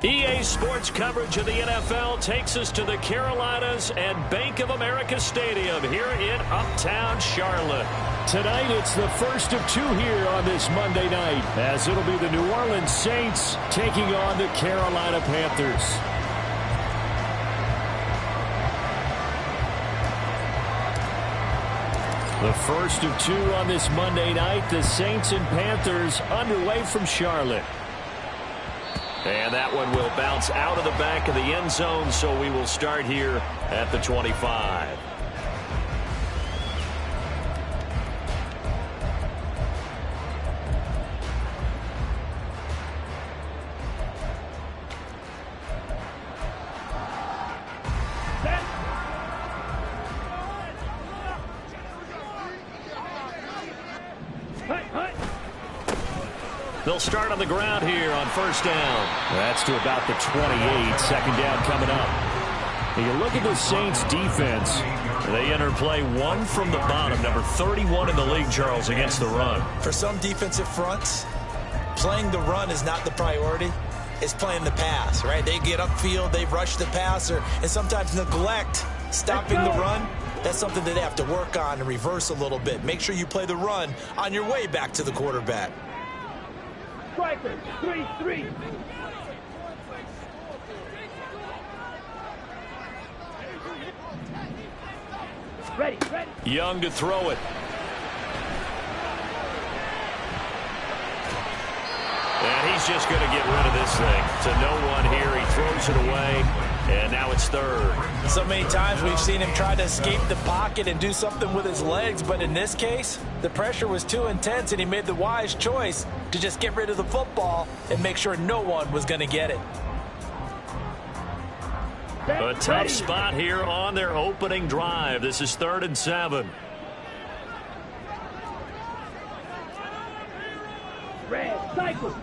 EA Sports coverage of the NFL takes us to the Carolinas and Bank of America Stadium here in Uptown Charlotte. Tonight, it's the first of two here on this Monday night, as it'll be the New Orleans Saints taking on the Carolina Panthers. The first of two on this Monday night, the Saints and Panthers underway from Charlotte. And that one will bounce out of the back of the end zone, so we will start here at the 25. They'll start on the ground here on first down. That's to about the 28. Second down coming up. And you look at the Saints defense. They enter play one from the bottom, number 31 in the league, Charles, against the run. For some defensive fronts, playing the run is not the priority. It's playing the pass, right? They get upfield, they rush the passer, and sometimes neglect stopping the run. That's something that they have to work on and reverse a little bit. Make sure you play the run on your way back to the quarterback. Striker, 3-3. Ready. Young to throw it. And he's just going to get rid of this thing. To no one here. He throws it away. And now it's third. So many times we've seen him try to escape the pocket and do something with his legs. But in this case, the pressure was too intense and he made the wise choice to just get rid of the football and make sure no one was going to get it. A tough spot here on their opening drive. This is 3rd and 7. Red, cycle.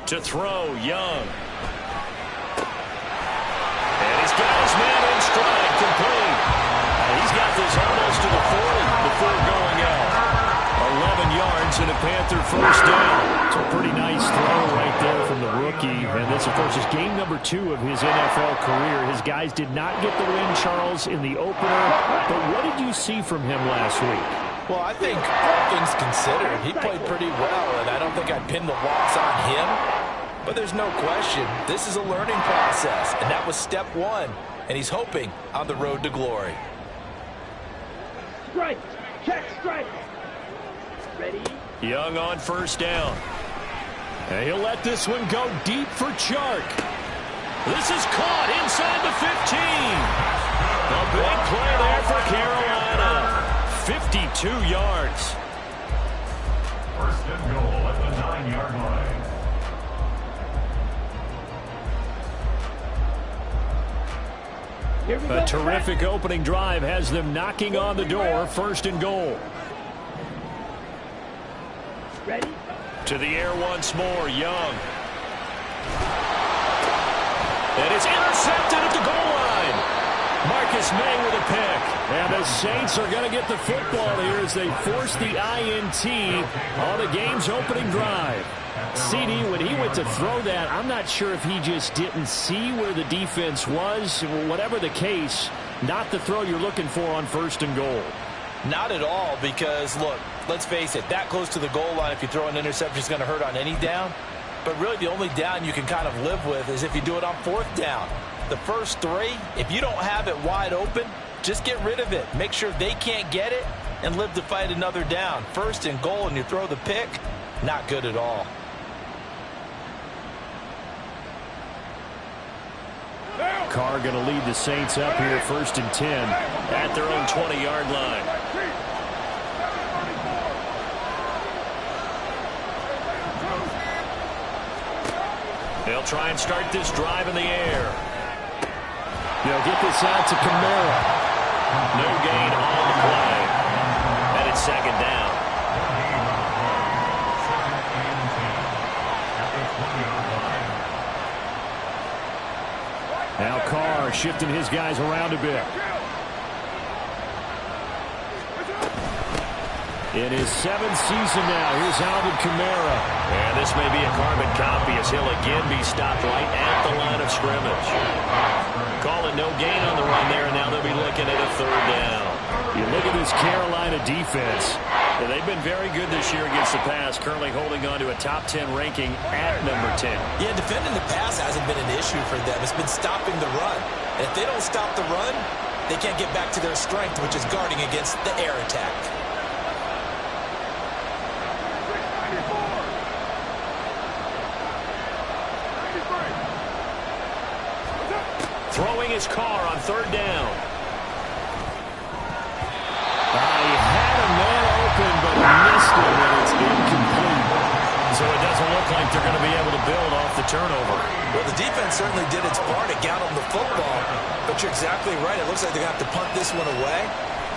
To throw, Young. And he's got his man in stride, complete. He's got this almost to the 40 before going out. 11 yards and a Panther first down. It's a pretty nice throw right there from the rookie. And this, of course, is game number 2 of his NFL career. His guys did not get the win, Charles, in the opener. But what did you see from him last week? Well, I think all things considered, he played pretty well, and I don't think I'd pin the loss on him. But there's no question, this is a learning process, and that was step 1, and he's hoping on the road to glory. Strike, check, strike. Ready? Young on first down. And he'll let this one go deep for Chark. This is caught inside the 15. A big play there for Carolina. 52 yards. First and goal at the 9-yard line. A terrific opening drive has them knocking on the door. First and goal. Ready? To the air once more, Young. And it's intercepted at the goal line. Marcus May with a pick. And the Saints are going to get the football here as they force the INT on the game's opening drive. CD, when he went to throw that, I'm not sure if he just didn't see where the defense was. Whatever the case, not the throw you're looking for on first and goal. Not at all, because, look, let's face it, that close to the goal line, if you throw an interception, is going to hurt on any down. But really the only down you can kind of live with is if you do it on 4th down. The first 3, if you don't have it wide open, just get rid of it. Make sure they can't get it and live to fight another down. First and goal and you throw the pick, not good at all. Carr going to lead the Saints up here, 1st and 10. At their own 20-yard line. They'll try and start this drive in the air. They'll get this out to Kamara. No gain on the play. And it's 2nd down. Now Carr shifting his guys around a bit. In his 7th season now, here's Alvin Kamara. And this may be a carbon copy as he'll again be stopped right at the line of scrimmage. Call it no gain on the run there, and now they'll be looking at a 3rd down. You look at this Carolina defense. They've been very good this year against the pass, currently holding on to a top 10 ranking at number 10. Yeah, defending the pass hasn't been an issue for them. It's been stopping the run. And if they don't stop the run, they can't get back to their strength, which is guarding against the air attack. Throwing his car on 3rd down. He had a man open, but missed him, and it's incomplete. So it doesn't look like they're going to be able to build off the turnover. Well, the defense certainly did its part to get on the football, but you're exactly right. It looks like they're going to have to punt this one away,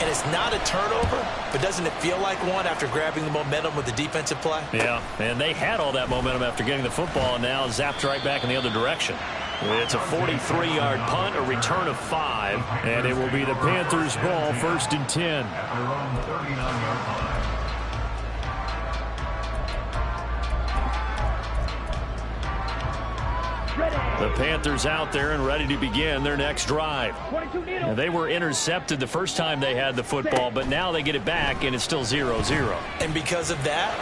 and it's not a turnover, but doesn't it feel like one after grabbing the momentum with the defensive play? Yeah, and they had all that momentum after getting the football, and now zapped right back in the other direction. It's a 43-yard punt, a return of 5, and it will be the Panthers' ball, 1st and 10. After around the 39-yard line. The Panthers out there and ready to begin their next drive. 22 needle. Now, they were intercepted the first time they had the football, but now they get it back, and it's still 0-0. And because of that,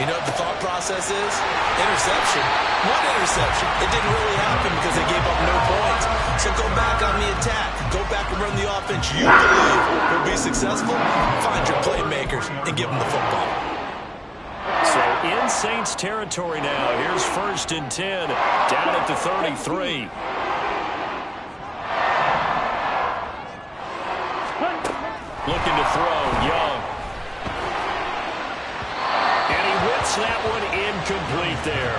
you know what the thought process is? Interception. One interception. It didn't really happen because they gave up no points. So go back on the attack. Go back and run the offense you believe will be successful. Find your playmakers and give them the football. So in Saints territory now. Here's 1st and 10 down at the 33. Looking to throw, Young. And he whips that one incomplete there.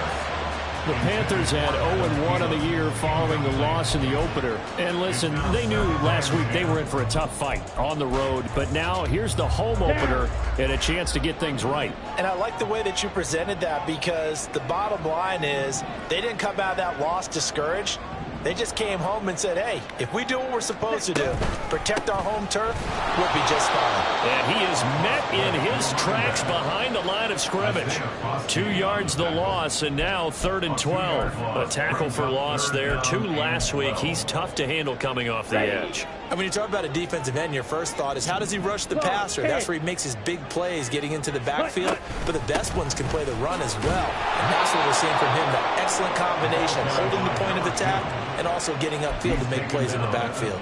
The Panthers had 0-1 on the year following the loss in the opener. And listen, they knew last week they were in for a tough fight on the road. But now here's the home opener and a chance to get things right. And I like the way that you presented that, because the bottom line is they didn't come out of that loss discouraged. They just came home and said, hey, if we do what we're supposed to do, protect our home turf, we'll be just fine. And he is met in his tracks behind the line of scrimmage. 2 yards the loss, and now 3rd and 12. A tackle for loss there. 2 last week. He's tough to handle coming off the edge. And when you talk about a defensive end, your first thought is, how does he rush the passer? That's where he makes his big plays getting into the backfield. But the best ones can play the run as well. And that's what we're seeing from him, that excellent combination, holding the point of attack and also getting upfield to make plays in the backfield.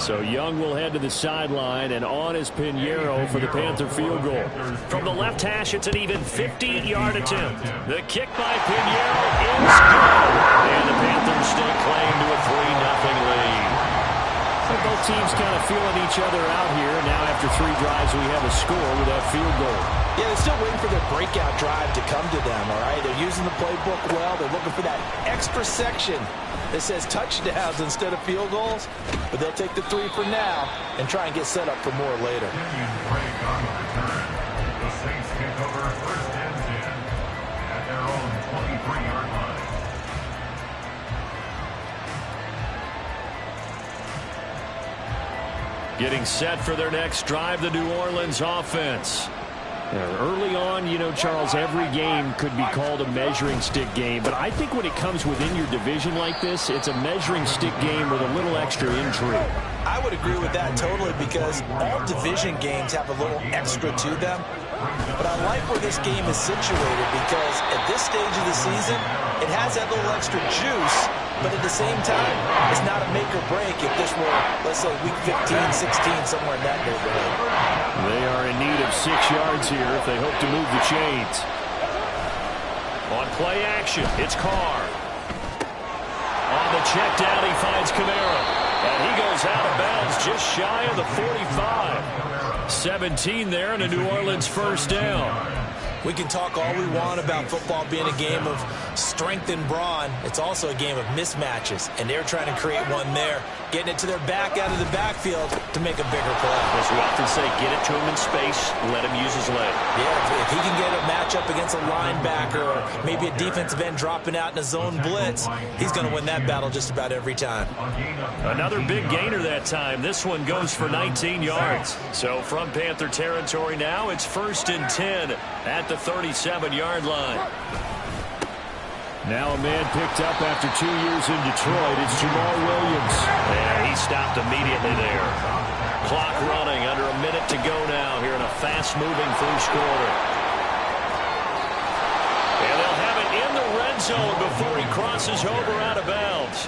So Young will head to the sideline, and on is Pinheiro for the Panther field goal. From the left hash, it's an even 50-yard attempt. The kick by Pinheiro is good. And the Panthers stake claim to a 3-0 lead. So both teams kind of feeling each other out here. Now after 3 drives, we have a score with that field goal. Yeah, they're still waiting for their breakout drive to come to them, all right? They're using the playbook well. They're looking for that extra section that says touchdowns instead of field goals. But they'll take the 3 for now and try and get set up for more later. The Saints kick over 1st and 10 at their own 23-yard line. Getting set for their next drive, the New Orleans offense. Early on, you know, Charles, every game could be called a measuring stick game. But I think when it comes within your division like this, it's a measuring stick game with a little extra intrigue. I would agree with that totally, because all division games have a little extra to them. But I like where this game is situated, because at this stage of the season, it has that little extra juice. But at the same time, it's not a make or break if this were, let's say, week 15, 16, somewhere in that neighborhood. They are in need of 6 yards here if they hope to move the chains. On play action, it's Carr. On the check down, he finds Kamara. And he goes out of bounds just shy of the 45. 17 there, and a New Orleans 1st down. We can talk all we want about football being a game of strength and brawn. It's also a game of mismatches, and they're trying to create one there, getting it to their back out of the backfield to make a bigger play. As we often say, get it to him in space, let him use his leg. Yeah, if he can get a matchup against a linebacker or maybe a defensive end dropping out in a zone blitz, he's going to win that battle just about every time. Another big gainer that time. This one goes for 19 yards. So from Panther territory now, it's 1st and 10 at the 37-yard line. Now a man picked up after 2 years in Detroit. It's Jamal Williams. And he stopped immediately there. Clock running, under a minute to go now here in a fast-moving first quarter. And they'll have it in the red zone before he crosses over out of bounds.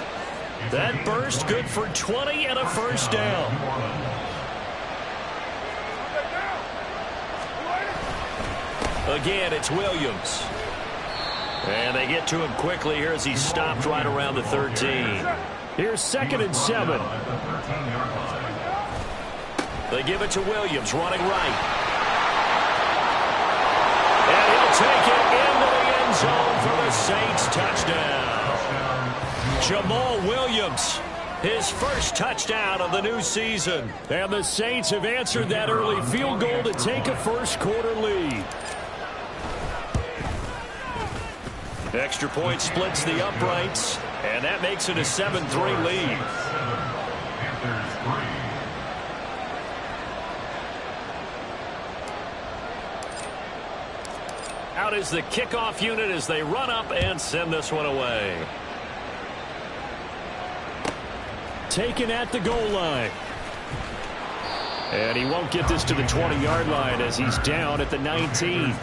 That burst good for 20 and a first down. Again, it's Williams. And they get to him quickly here as he stopped right around the 13. Here's 2nd and 7. They give it to Williams, running right. And he'll take it into the end zone for the Saints touchdown. Jamal Williams, his first touchdown of the new season. And the Saints have answered that early field goal to take a first quarter lead. Extra point splits the uprights, and that makes it a 7-3 lead. Out is the kickoff unit as they run up and send this one away. Taken at the goal line. And he won't get this to the 20-yard line as he's down at the 19.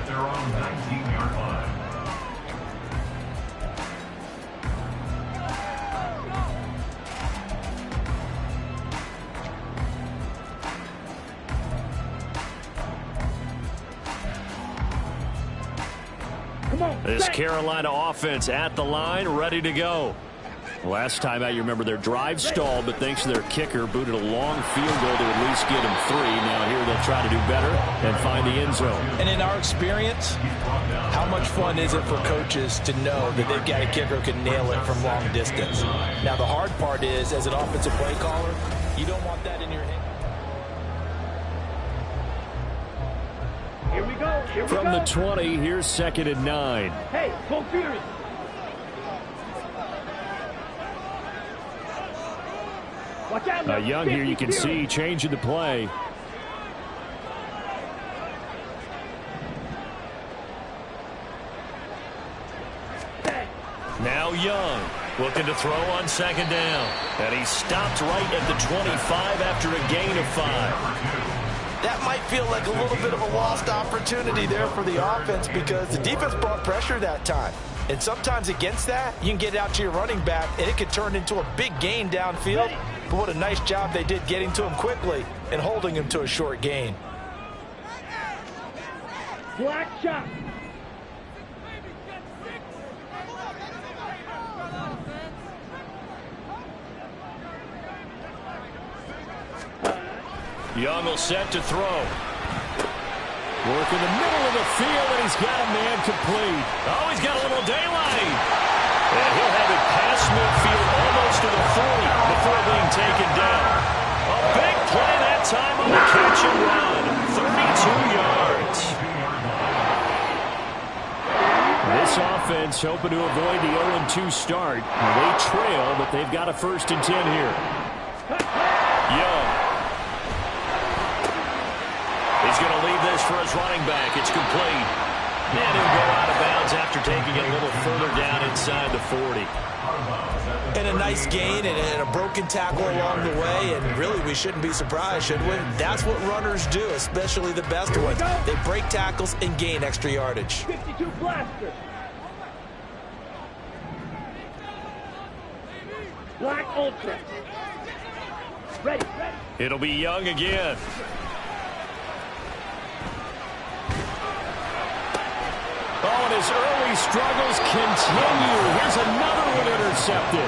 Their own 19-yard line. Come on, this set. Carolina offense at the line, ready to go. Last time out, you remember their drive stalled, but thanks to their kicker, booted a long field goal to at least get them 3. Now here they'll try to do better and find the end zone. And in our experience, how much fun is it for coaches to know that they've got a kicker who can nail it from long distance? Now the hard part is, as an offensive play caller, you don't want that in your head. Here we go. Here we From go. the 20, here's 2nd and 9. Hey, go Fury. Watch out. Young here, you can see changing the play. Now Young looking to throw on 2nd down. And he stopped right at the 25 after a gain of 5. That might feel like a little bit of a lost opportunity there for the offense because the defense brought pressure that time. And sometimes against that, you can get out to your running back, and it could turn into a big gain downfield. But what a nice job they did getting to him quickly and holding him to a short gain. Black shot. Young will set to throw. Work in the middle of the field, and he's got a man complete. Oh, he's got a little daylight. And he'll have it past midfield almost to the 40 before being taken down. A big play that time on the catch and run. 32 yards. This offense hoping to avoid the 0-2 start. They trail, but they've got a 1st and 10 here. Young. He's going to leave this for his running back. It's complete. And he'll go out of bounds after taking it a little further down inside the 40. And a nice gain and a broken tackle along the way. And really, we shouldn't be surprised, should we? That's what runners do, especially the best ones. They break tackles and gain extra yardage. 52 blaster. Black ultra. Ready. It'll be Young again. Oh, and his early struggles continue. Here's another one intercepted.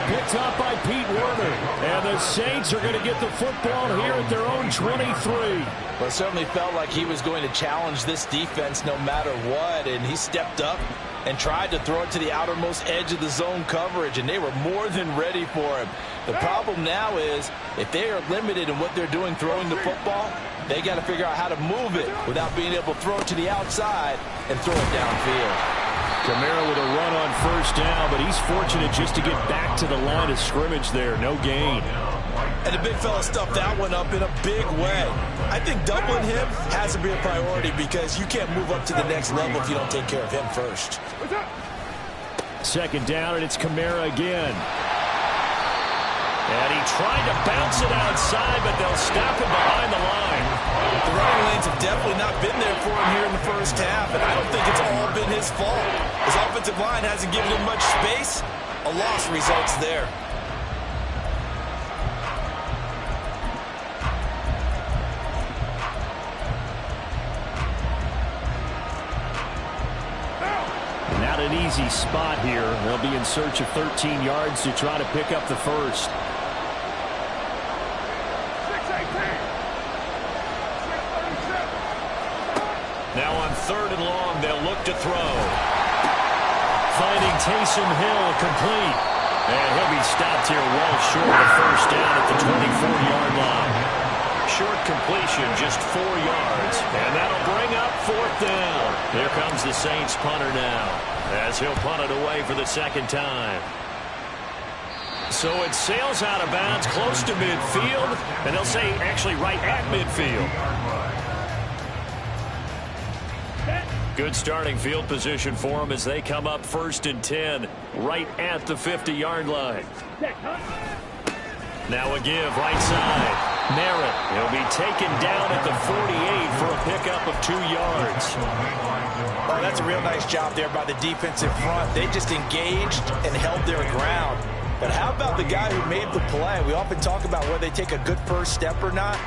picked up by Pete Werner. And the Saints are going to get the football here at their own 23. Well, it certainly felt like he was going to challenge this defense no matter what, and he stepped up and tried to throw it to the outermost edge of the zone coverage, and they were more than ready for him. The problem now is if they are limited in what they're doing throwing the football, they got to figure out how to move it without being able to throw it to the outside and throw it downfield. Kamara with a run on first down, but he's fortunate just to get back to the line of scrimmage there. No gain. And the big fella stuffed that one up in a big way. I think doubling him has to be a priority because you can't move up to the next level if you don't take care of him first. Second down, and it's Kamara again. And he tried to bounce it outside, but they'll stop him behind the line. The running lanes have definitely not been there for him here in the first half, and I don't think it's all been his fault. His offensive line hasn't given him much space. A loss results there. Not an easy spot here. They'll be in search of 13 yards to try to pick up the first. Now on third and long, they'll look to throw. Finding Taysom Hill complete. And he'll be stopped here well short of the first down at the 24-yard line. Short completion, just 4 yards. And that'll bring up fourth down. Here comes the Saints punter now, as he'll punt it away for the second time. So it sails out of bounds close to midfield, and they'll say actually right at midfield. Good starting field position for them as they come up 1st and 10, right at the 50-yard line. Now a give right side. Merritt, he'll be taken down at the 48 for a pickup of 2 yards. Oh, that's a real nice job there by the defensive front. They just engaged and held their ground. But how about the guy who made the play? We often talk about whether they take a good first step or not.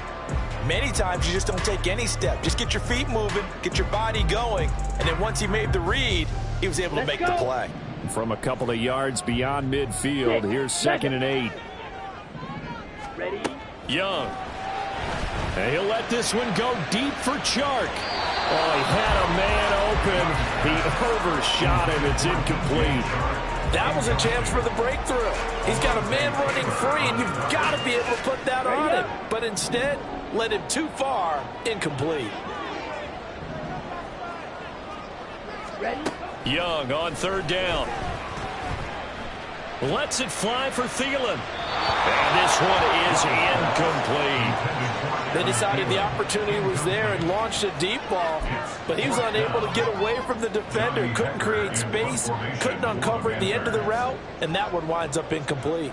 Many times you just don't take any step. Just get your feet moving, get your body going, and then once he made the read, he was able to make the play. From a couple of yards beyond midfield, here's 2nd and 8. Ready? Young. And he'll let this one go deep for Chark. Oh, he had a man open. He overshot him. It's incomplete. That was a chance for the breakthrough. He's got a man running free, and you've got to be able to put that on him. But instead, led him too far, incomplete. Ready? Young on 3rd down. Lets it fly for Thielen. And this one is incomplete. They decided the opportunity was there and launched a deep ball, but he was unable to get away from the defender. Couldn't create space, couldn't uncover at the end of the route, and that one winds up incomplete.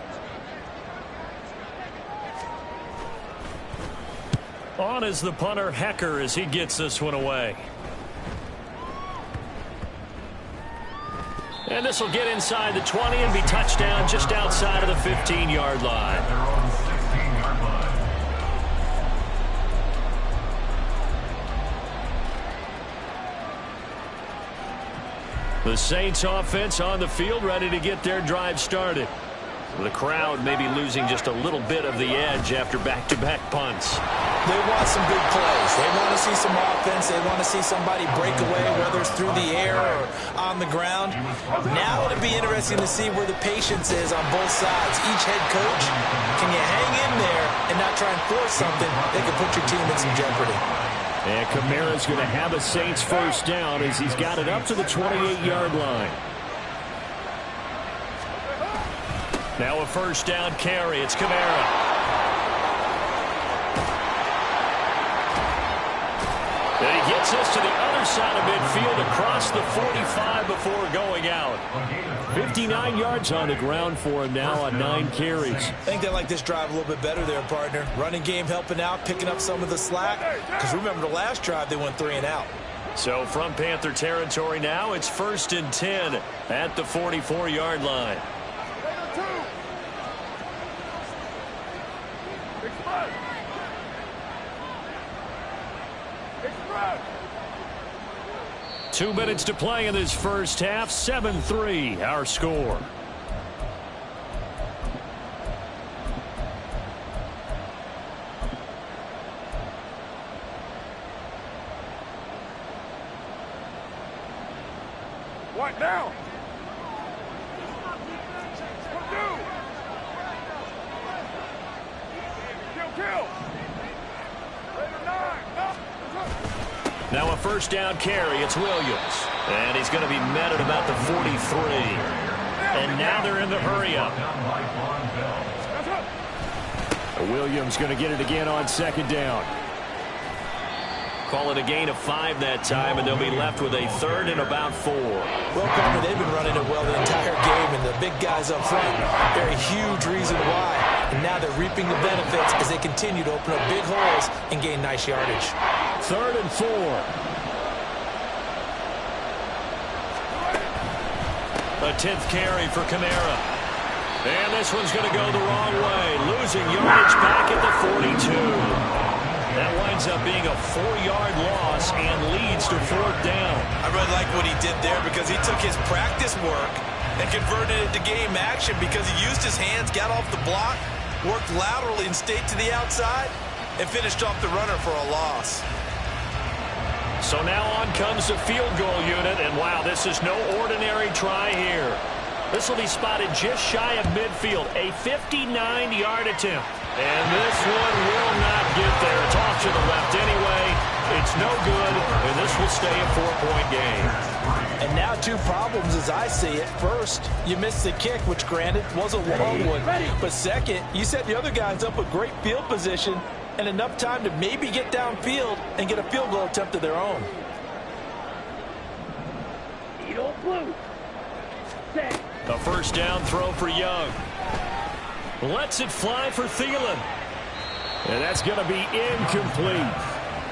On is the punter, Hecker, as he gets this one away. And this will get inside the 20 and be touchdown just outside of the 15-yard line. Their own 16-yard line. The Saints offense on the field, ready to get their drive started. The crowd may be losing just a little bit of the edge after back-to-back punts. They want some big plays. They want to see some offense. They want to see somebody break away, whether it's through the air or on the ground. Now it'll be interesting to see where the patience is on both sides. Each head coach, can you hang in there and not try and force something that could put your team in some jeopardy? And Kamara's going to have a Saints first down as he's got it up to the 28-yard line. Now a first down carry. It's Kamara. And he gets this to the other side of midfield across the 45 before going out. 59 yards on the ground for him now on 9 carries. I think they like this drive a little bit better there, partner. Running game helping out, picking up some of the slack. Because remember, the last drive they went 3 and out. So from Panther territory now, it's 1st and 10 at the 44-yard line. Two minutes to play in this first half. 7-3 our score. What now? What do? Kill. Now a first down carry. It's Williams. And he's going to be met at about the 43. And now they're in the hurry-up. Williams going to get it again on second down. Call it a gain of 5 that time, and they'll be left with a third and about 4. Well, Palmer, they've been running it well the entire game, and the big guys up front, they're a huge reason why. And now they're reaping the benefits as they continue to open up big holes and gain nice yardage. Third and 4. A 10th carry for Kamara. And this one's going to go the wrong way. Losing yardage back at the 42. That winds up being a 4-yard loss and leads to 4th down. I really like what he did there because he took his practice work and converted it to game action because he used his hands, got off the block, worked laterally and stayed to the outside, and finished off the runner for a loss. So now on comes the field goal unit, and wow, this is no ordinary try here. This will be spotted just shy of midfield, a 59-yard attempt. And this one will not get there. It's off to the left anyway. It's no good, and this will stay a 4-point game. And now 2 problems as I see it. First, you missed the kick, which granted was a long one. But second, you set the other guys up with great field position and enough time to maybe get downfield and get a field goal attempt of their own. Eagle blue. Set. A first down throw for Young. Lets it fly for Thielen. And that's going to be incomplete.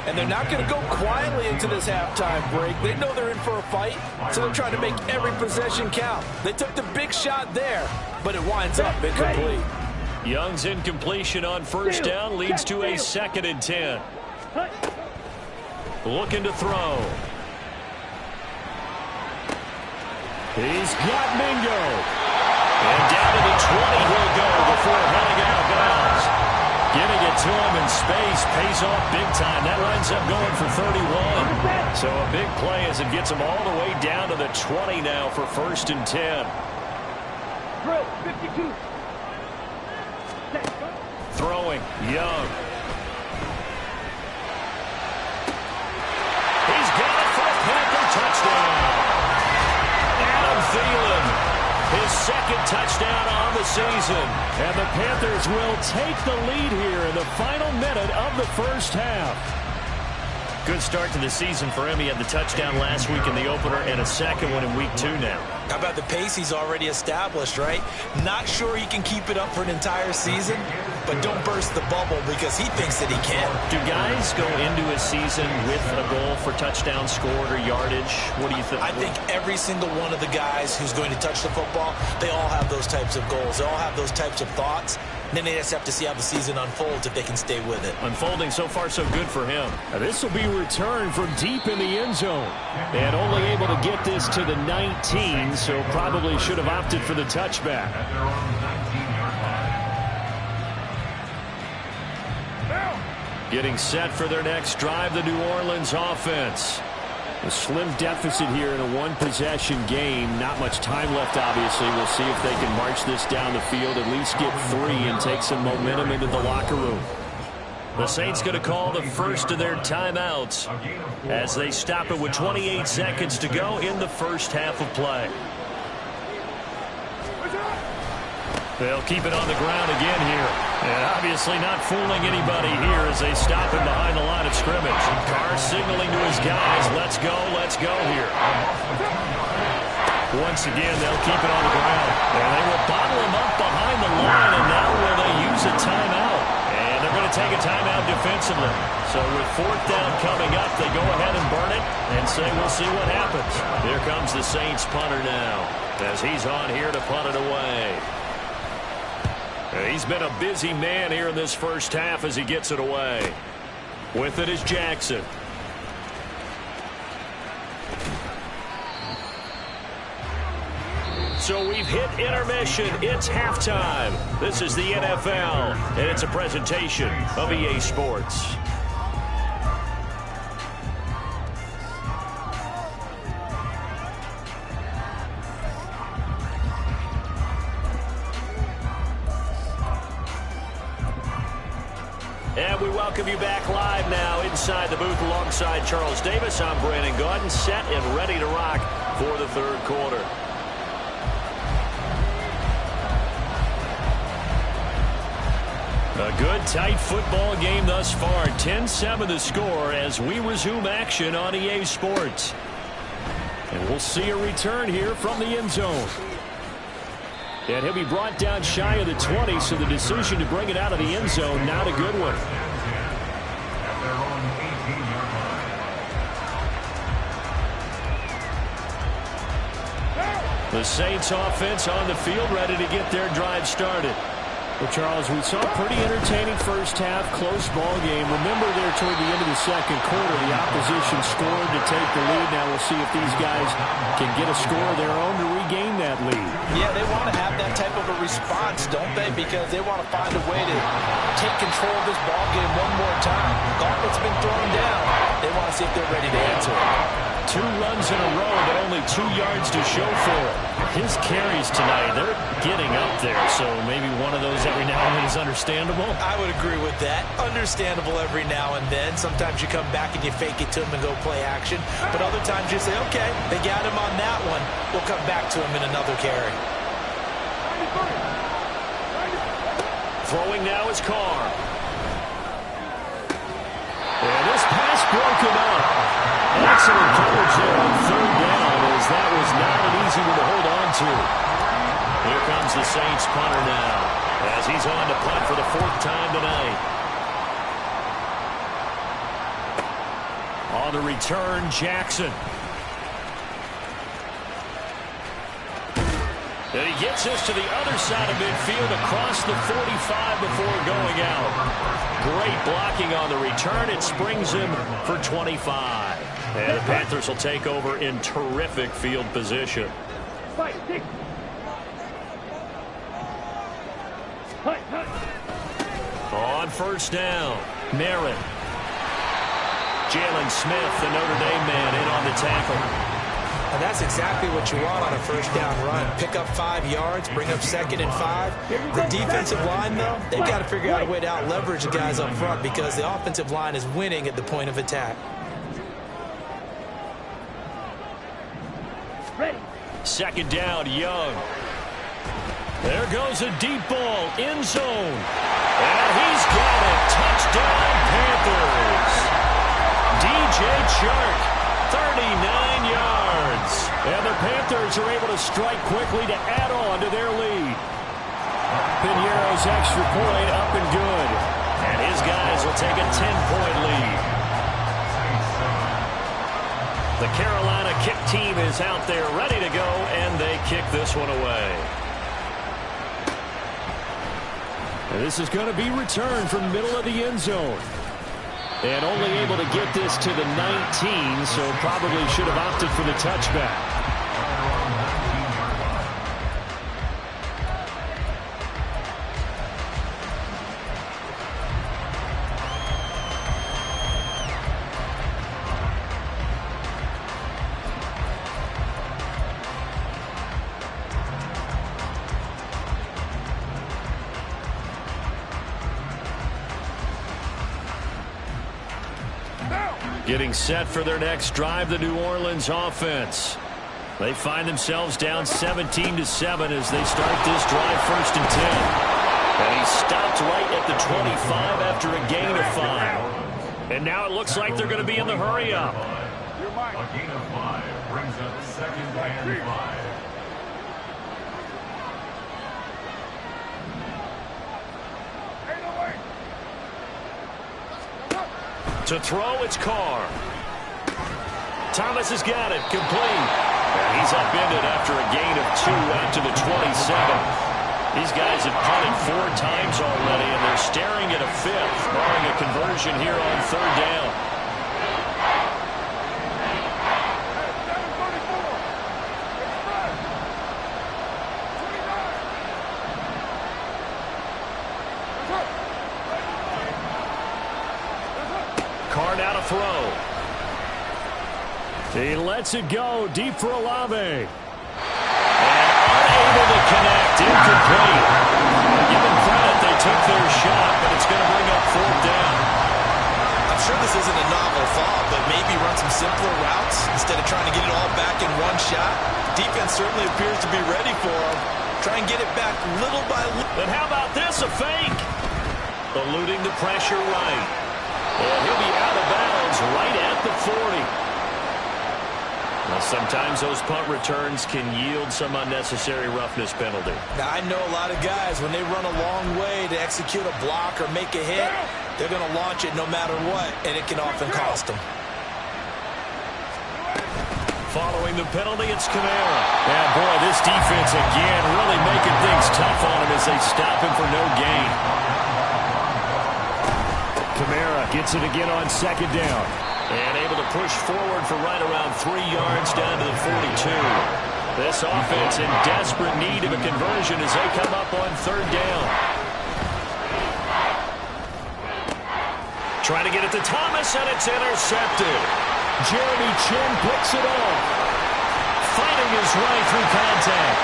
And they're not going to go quietly into this halftime break. They know they're in for a fight, so they're trying to make every possession count. They took the big shot there, but it winds up incomplete. Young's incompletion on first down leads to a 2nd and 10. Looking to throw. He's got Mingo. And down to the 20 he'll go before heading out of bounds. Getting it to him in space pays off big time. That winds up going for 31. So a big play as it gets him all the way down to the 20 now for 1st and 10. Drill 52. Throwing, Young. He's got it for a Panther touchdown. Adam Thielen, his 2nd touchdown on the season. And the Panthers will take the lead here in the final minute of the first half. Good start to the season for him. He had the touchdown last week in the opener and a 2nd one in week 2 now. How about the pace he's already established, right? Not sure he can keep it up for an entire season, but don't burst the bubble because he thinks that he can. Do guys go into a season with a goal for touchdown scored or yardage? What do you think? I think every single one of the guys who's going to touch the football, they all have those types of goals. They all have those types of thoughts. Then they just have to see how the season unfolds if they can stay with it. Unfolding so far so good for him. This will be returned from deep in the end zone. And only able to get this to the 19, so probably should have opted for the touchback. Getting set for their next drive, the New Orleans offense. A slim deficit here in a one-possession game. Not much time left, obviously. We'll see if they can march this down the field, at least get 3 and take some momentum into the locker room. The Saints going to call the first of their timeouts as they stop it with 28 seconds to go in the first half of play. They'll keep it on the ground again here. And obviously not fooling anybody here as they stop him behind the line of scrimmage. Carr signaling to his guys, let's go here. Once again, they'll keep it on the ground. And they will bottle him up behind the line, and now will they use a timeout? And they're going to take a timeout defensively. So with 4th down coming up, they go ahead and burn it and say we'll see what happens. Here comes the Saints punter now as he's on here to punt it away. He's been a busy man here in this first half as he gets it away. With it is Jackson. So we've hit intermission. It's halftime. This is the NFL, and it's a presentation of EA Sports. And we welcome you back live now inside the booth alongside Charles Davis. I'm Brandon Gaudin, set and ready to rock for the third quarter. A good, tight football game thus far. 10-7 the score as we resume action on EA Sports. And we'll see a return here from the end zone. And he'll be brought down shy of the 20, so the decision to bring it out of the end zone, not a good one. The Saints offense on the field, ready to get their drive started. Well, Charles, we saw a pretty entertaining first half, close ball game. Remember there toward the end of the second quarter, the opposition scored to take the lead. Now we'll see if these guys can get a score of their own to regain that lead. Yeah, they want to have that type of a response, don't they? Because they want to find a way to take control of this ball game one more time. Gauntlet's been thrown down. They want to see if they're ready to answer it. 2 runs in a row, but only 2 yards to show for it. His carries tonight, they're getting up there, so maybe one of those every now and then is understandable. I would agree with that. Understandable every now and then. Sometimes you come back and you fake it to him and go play action. But other times you say, okay, they got him on that one. We'll come back to him in another carry. Throwing now is Carr. And this pass broken up. Excellent coverage there on third down, as that was not an easy one to hold on to. Here comes the Saints punter now, as he's on to punt for the 4th time tonight. On the return, Jackson. And he gets us to the other side of midfield across the 45 before going out. Great blocking on the return. It springs him for 25. And the Panthers will take over in terrific field position. On first down, Merritt. Jalen Smith, the Notre Dame man, in on the tackle. And that's exactly what you want on a first down run. Pick up 5 yards, bring up 2nd and 5. The defensive line, though, they've got to figure out a way to out-leverage the guys up front because the offensive line is winning at the point of attack. Ready. 2nd down, Young. There goes a deep ball, end zone. And he's got it. Touchdown, Panthers. DJ Chark, 39 yards. And the Panthers are able to strike quickly to add on to their lead. Pinheiro's extra point up and good. And his guys will take a 10-point lead. The Carolina kick team is out there ready to go, and they kick this one away. And this is going to be returned from the middle of the end zone. And only able to get this to the 19, so probably should have opted for the touchback. Getting set for their next drive, the New Orleans offense. They find themselves down 17-7 as they start this drive 1st and 10. And he stopped right at the 25 after a gain of 5. And now it looks like they're going to be in the hurry up. A gain of 5 brings up 2nd and 5. To throw, it's Carr. Thomas has got it, complete. And he's upended after a gain of 2 out to the 27. These guys have punted 4 times already, and they're staring at a 5th, barring a conversion here on 3rd down. Carr now to throw. He lets it go deep for Olave. And unable to connect. Incomplete. Give them credit. They took their shot, but it's going to bring up 4th down. I'm sure this isn't a novel thought, but maybe run some simpler routes instead of trying to get it all back in one shot. Defense certainly appears to be ready for him. Try and get it back little by little. But how about this, a fake? Eluding the pressure right. And he'll be out of bounds right at the 40. Well, sometimes those punt returns can yield some unnecessary roughness penalty. Now, I know a lot of guys, when they run a long way to execute a block or make a hit, they're going to launch it no matter what, and it can often cost them. Following the penalty, it's Kamara. And boy, this defense again really making things tough on him as they stop him for no gain. Kamara gets it again on second down. And able to push forward for right around 3 yards down to the 42. This offense in desperate need of a conversion as they come up on third down. Trying to get it to Thomas, and it's intercepted. Jeremy Chin picks it off. Fighting his way through contact.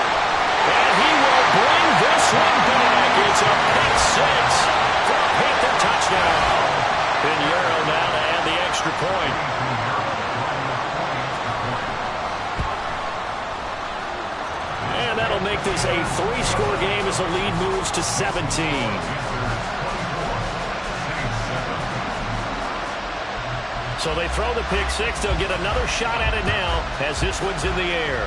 And he will bring this one back. It's a pick six for a Panther touchdown. Pinheiro now to add the extra point. And that'll make this a 3-score game as the lead moves to 17. So they throw the pick six. They'll get another shot at it now as this one's in the air.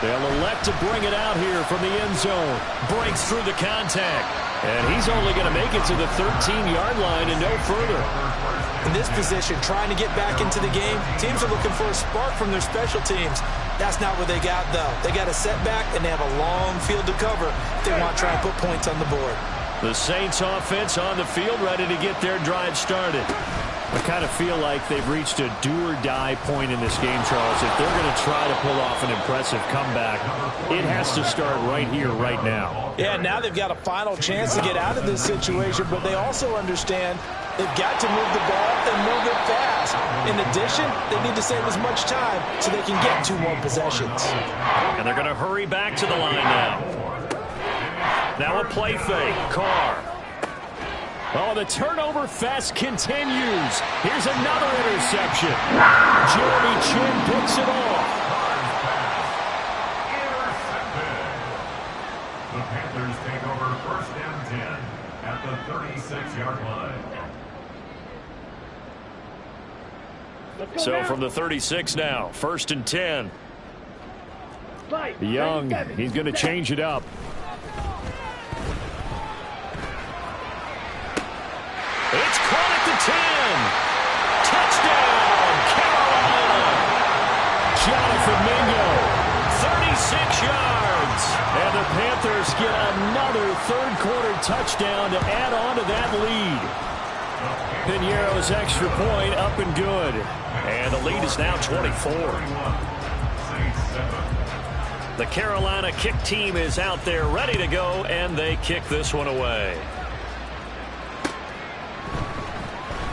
They'll elect to bring it out here from the end zone. Breaks through the contact. And he's only going to make it to the 13-yard line and no further. In this position, trying to get back into the game, teams are looking for a spark from their special teams. That's not what they got, though. They got a setback, and they have a long field to cover if they want to try and put points on the board. The Saints offense on the field ready to get their drive started. I kind of feel like they've reached a do-or-die point in this game, Charles. If they're going to try to pull off an impressive comeback, it has to start right here, right now. Yeah, now they've got a final chance to get out of this situation, but they also understand they've got to move the ball and move it fast. In addition, they need to save as much time so they can get 2 more possessions. And they're going to hurry back to the line now. Now a play fake. Carr. Oh, the turnover fest continues. Here's another interception. Jeremy Chin picks it off. The Panthers take over 1st and 10 at the 36-yard line. So from the 36 now, 1st and 10. Young, he's going to change it up. It's caught at the 10. Touchdown, Carolina. Jonathan Mingo, 36 yards. And the Panthers get another third-quarter touchdown to add on to that lead. Pinheiro's extra point up and good. And the lead is now 24. The Carolina kick team is out there ready to go, and they kick this one away.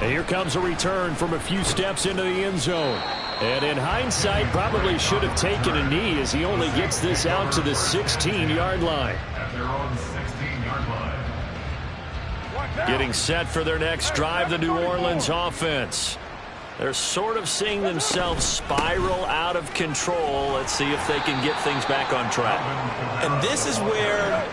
And here comes a return from a few steps into the end zone. And in hindsight, probably should have taken a knee as he only gets this out to the 16-yard line. At their own 16-yard line. Getting set for their next drive, the New Orleans offense. They're sort of seeing themselves spiral out of control. Let's see if they can get things back on track. And this is where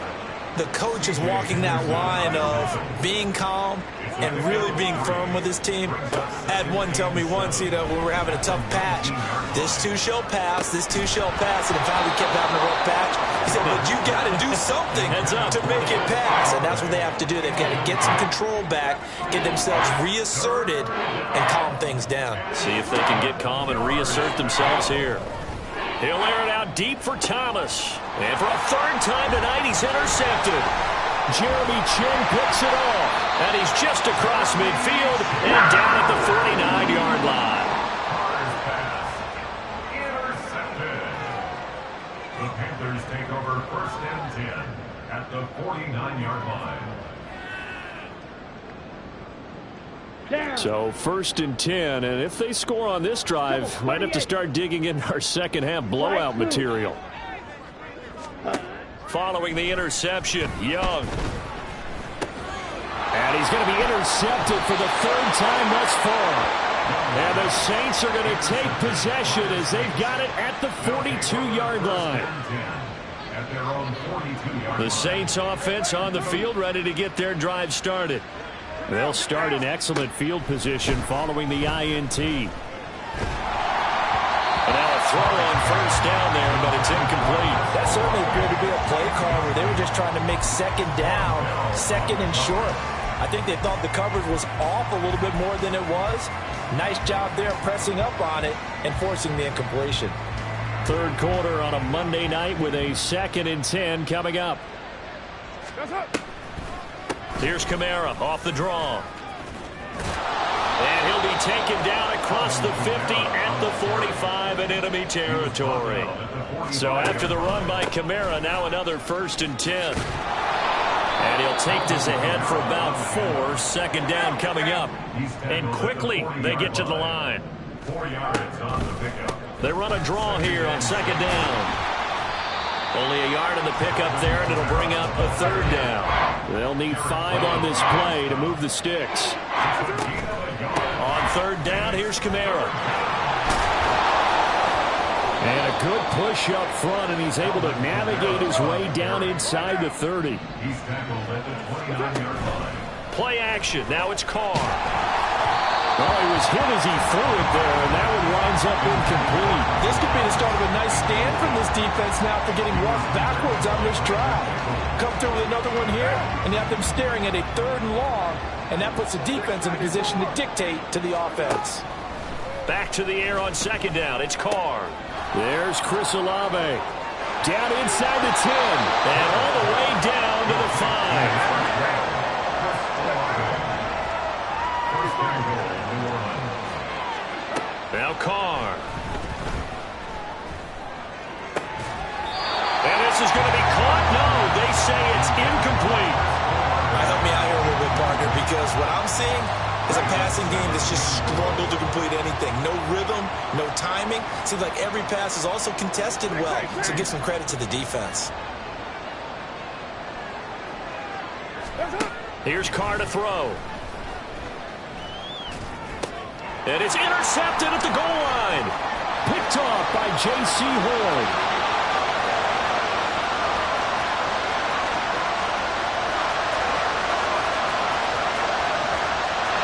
the coach is walking that line of being calm and really being firm with his team. I had one tell me once, when we're having a tough patch, this too shall pass, this too shall pass, and finally kept having a rough patch. He said, but you got to do something to make it pass, and that's what they have to do. They've got to get some control back, get themselves reasserted, and calm things down. See if they can get calm and reassert themselves here. He'll air it out deep for Thomas. And for a third time tonight, he's intercepted. Jeremy Chin picks it off. And he's just across midfield and down at the 49-yard line. Intercepted. The Panthers take over 1st and 10 at the 49-yard line. So 1st and 10, and if they score on this drive, might have to start digging in our second half blowout material. Following the interception, Young. And he's going to be intercepted for the third time thus far. And the Saints are going to take possession as they've got it at the 42-yard line. The Saints offense on the field, ready to get their drive started. They'll start in excellent field position following the INT. And now a throw on first down there, but it's incomplete. That certainly appeared to be a play call where they were just trying to make second down, second and short. I think they thought the coverage was off a little bit more than it was. Nice job there pressing up on it and forcing the incompletion. Third quarter on a Monday night with a 2nd and 10 coming up. Here's Kamara off the draw. And he'll be taken down across the 50 at the 45 in enemy territory. So after the run by Kamara, now another 1st and 10. And he'll take this ahead for about 4. Second down coming up. And quickly they get to the line. 4 yards on the pickup. They run a draw here on second down. Only a yard in the pickup there, and it'll bring up a 3rd down. They'll need 5 on this play to move the sticks. On 3rd down, here's Kamara. And a good push up front, and he's able to navigate his way down inside the 30. He's tackled at the 29-yard line. Play action. Now it's Carr. Well, he was hit as he threw it there, and that one winds up incomplete. This could be the start of a nice stand from this defense now for getting roughed backwards on this drive. Come through with another one here, and you have them staring at a 3rd and long, and that puts the defense in a position to dictate to the offense. Back to the air on second down. It's Carr. There's Chris Olave. Down inside the 10, and all the way down to the 5. Now Carr. And this is going to be caught. No, they say it's incomplete. Help me out here a little bit, partner, because what I'm seeing is a passing game that's just struggled to complete anything. No rhythm, no timing. Seems like every pass is also contested well, so give some credit to the defense. Here's Carr to throw. And it's intercepted at the goal line. Picked off by J.C. Horn.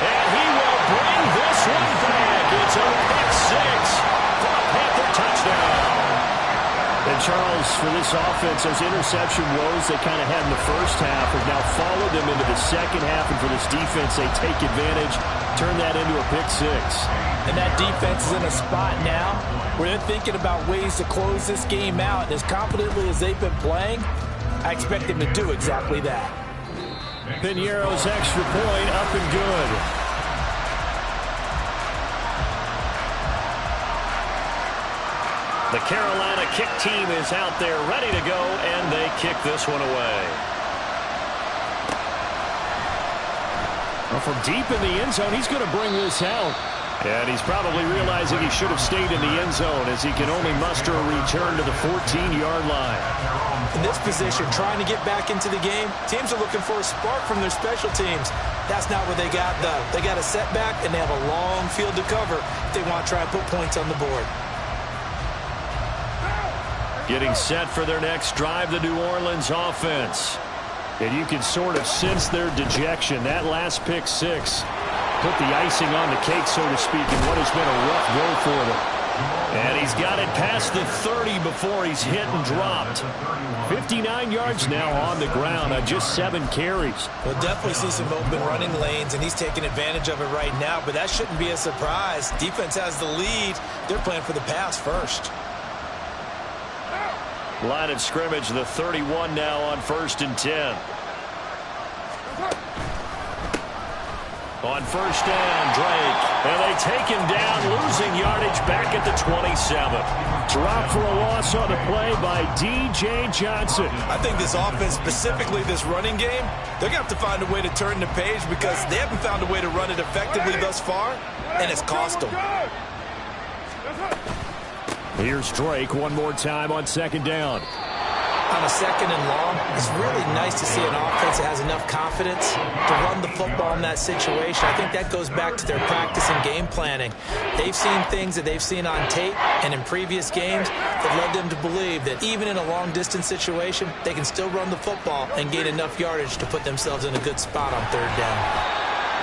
And he will bring this one back. It's a pick 6 for a Panther touchdown. And Charles, for this offense, those interception woes they kind of had in the first half have now followed them into the second half. And for this defense, they take advantage, turn that into a pick 6. And that defense is in a spot now where they're thinking about ways to close this game out. And as confidently as they've been playing, I expect them to do exactly that. Piñeiro's extra point up and good. The Carolina kick team is out there ready to go, and they kick this one away. Well, from deep in the end zone, he's going to bring this out. And he's probably realizing he should have stayed in the end zone as he can only muster a return to the 14-yard line. In this position, trying to get back into the game, teams are looking for a spark from their special teams. That's not what they got, though. They got a setback, and they have a long field to cover if they want to try and put points on the board. Getting set for their next drive, the New Orleans offense. And you can sort of sense their dejection. That last pick 6 put the icing on the cake, so to speak, in what has been a rough go for them. And he's got it past the 30 before he's hit and dropped. 59 yards now on the ground on just 7 carries. We'll definitely see some open running lanes, and he's taking advantage of it right now, but that shouldn't be a surprise. Defense has the lead. They're playing for the pass first. Line of scrimmage, the 31 now on 1st and 10. On first down, Drake. And they take him down, losing yardage back at the 27. Drop for a loss on the play by D.J. Johnson. I think this offense, specifically this running game, they're going to have to find a way to turn the page because they haven't found a way to run it effectively thus far, and it's cost them. Here's Drake one more time on second down. On a 2nd and long, it's really nice to see an offense that has enough confidence to run the football in that situation. I think that goes back to their practice and game planning. They've seen things that they've seen on tape and in previous games that led them to believe that even in a long-distance situation, they can still run the football and gain enough yardage to put themselves in a good spot on 3rd down.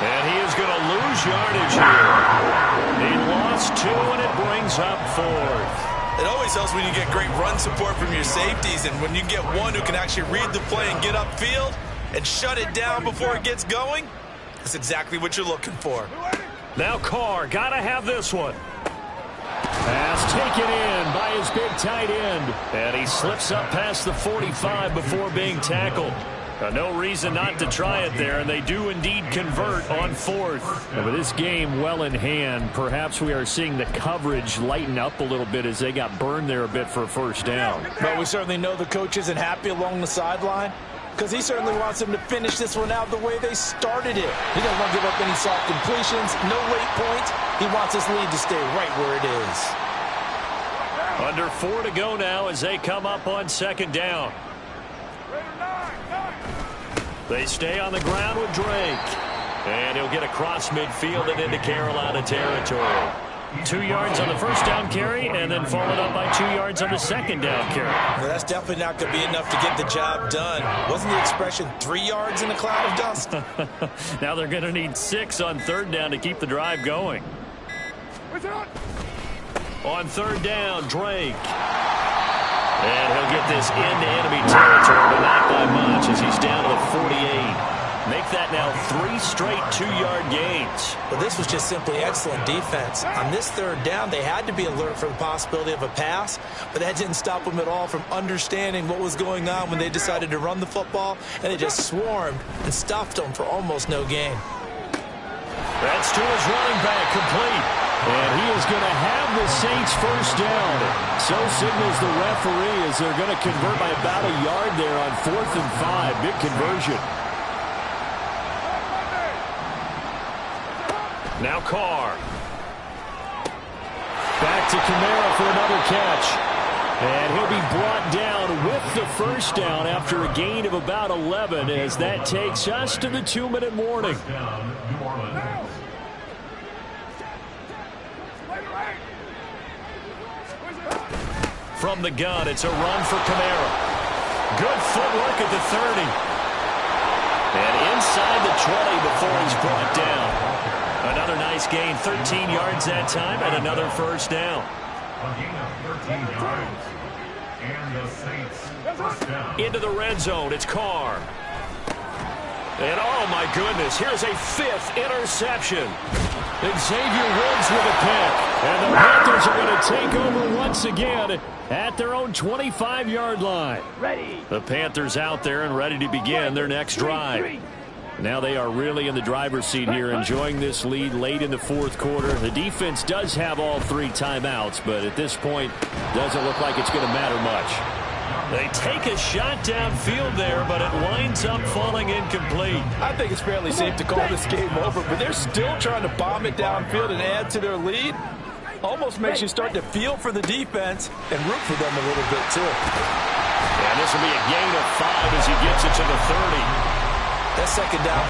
And he is going to lose yardage here. He lost 2, and it brings up 4th. It always helps when you get great run support from your safeties, and when you get one who can actually read the play and get upfield and shut it down before it gets going, that's exactly what you're looking for. Now Carr, got to have this one. Pass taken in by his big tight end, and he slips up past the 45 before being tackled. No reason not to try it there, and they do indeed convert on 4th. And with this game well in hand, perhaps we are seeing the coverage lighten up a little bit as they got burned there a bit for a 1st down. But we certainly know the coach isn't happy along the sideline because he certainly wants them to finish this one out the way they started it. He doesn't want to give up any soft completions, no late points. He wants his lead to stay right where it is. Under 4 to go now as they come up on 2nd down. They stay on the ground with Drake. And he'll get across midfield and into Carolina territory. 2 yards on the 1st down carry, and then followed up by 2 yards on the 2nd down carry. Well, that's definitely not going to be enough to get the job done. Wasn't the expression 3 yards in a cloud of dust? Now they're going to need 6 on 3rd down to keep the drive going. On 3rd down, Drake. And he'll get this into enemy territory, but not by much as he's down to the 48. Make that now 3 straight 2-yard gains. Well, this was just simply excellent defense. On this 3rd down, they had to be alert for the possibility of a pass, but that didn't stop them at all from understanding what was going on when they decided to run the football, and they just swarmed and stuffed them for almost no gain. That's to his running back, complete. And he is going to have the Saints 1st down. So signals the referee as they're going to convert by about a yard there on 4th and 5. Big conversion. Now Carr. Back to Kamara for another catch. And he'll be brought down with the 1st down after a gain of about 11 as that takes us to the 2-minute warning. From the gun, it's a run for Kamara. Good footwork at the 30. And inside the 20 before he's brought down. Another nice gain, 13 yards that time, and another 1st down. A gain of 13 yards. And the Saints 1st down. Into the red zone, it's Carr. And oh my goodness, here's a 5th interception. Xavier Woods with a pick. And the Panthers are going to take over once again at their own 25-yard line. Ready. The Panthers out there and ready to begin their next drive. Now they are really in the driver's seat here, enjoying this lead late in the 4th quarter. The defense does have all 3 timeouts, but at this point, doesn't look like it's going to matter much. They take a shot downfield there, but it winds up falling incomplete. I think it's fairly safe to call this game over, but they're still trying to bomb it downfield and add to their lead. Almost makes you start to feel for the defense and root for them a little bit, too. And this will be a gain of 5 as he gets it to the 30. That 2nd down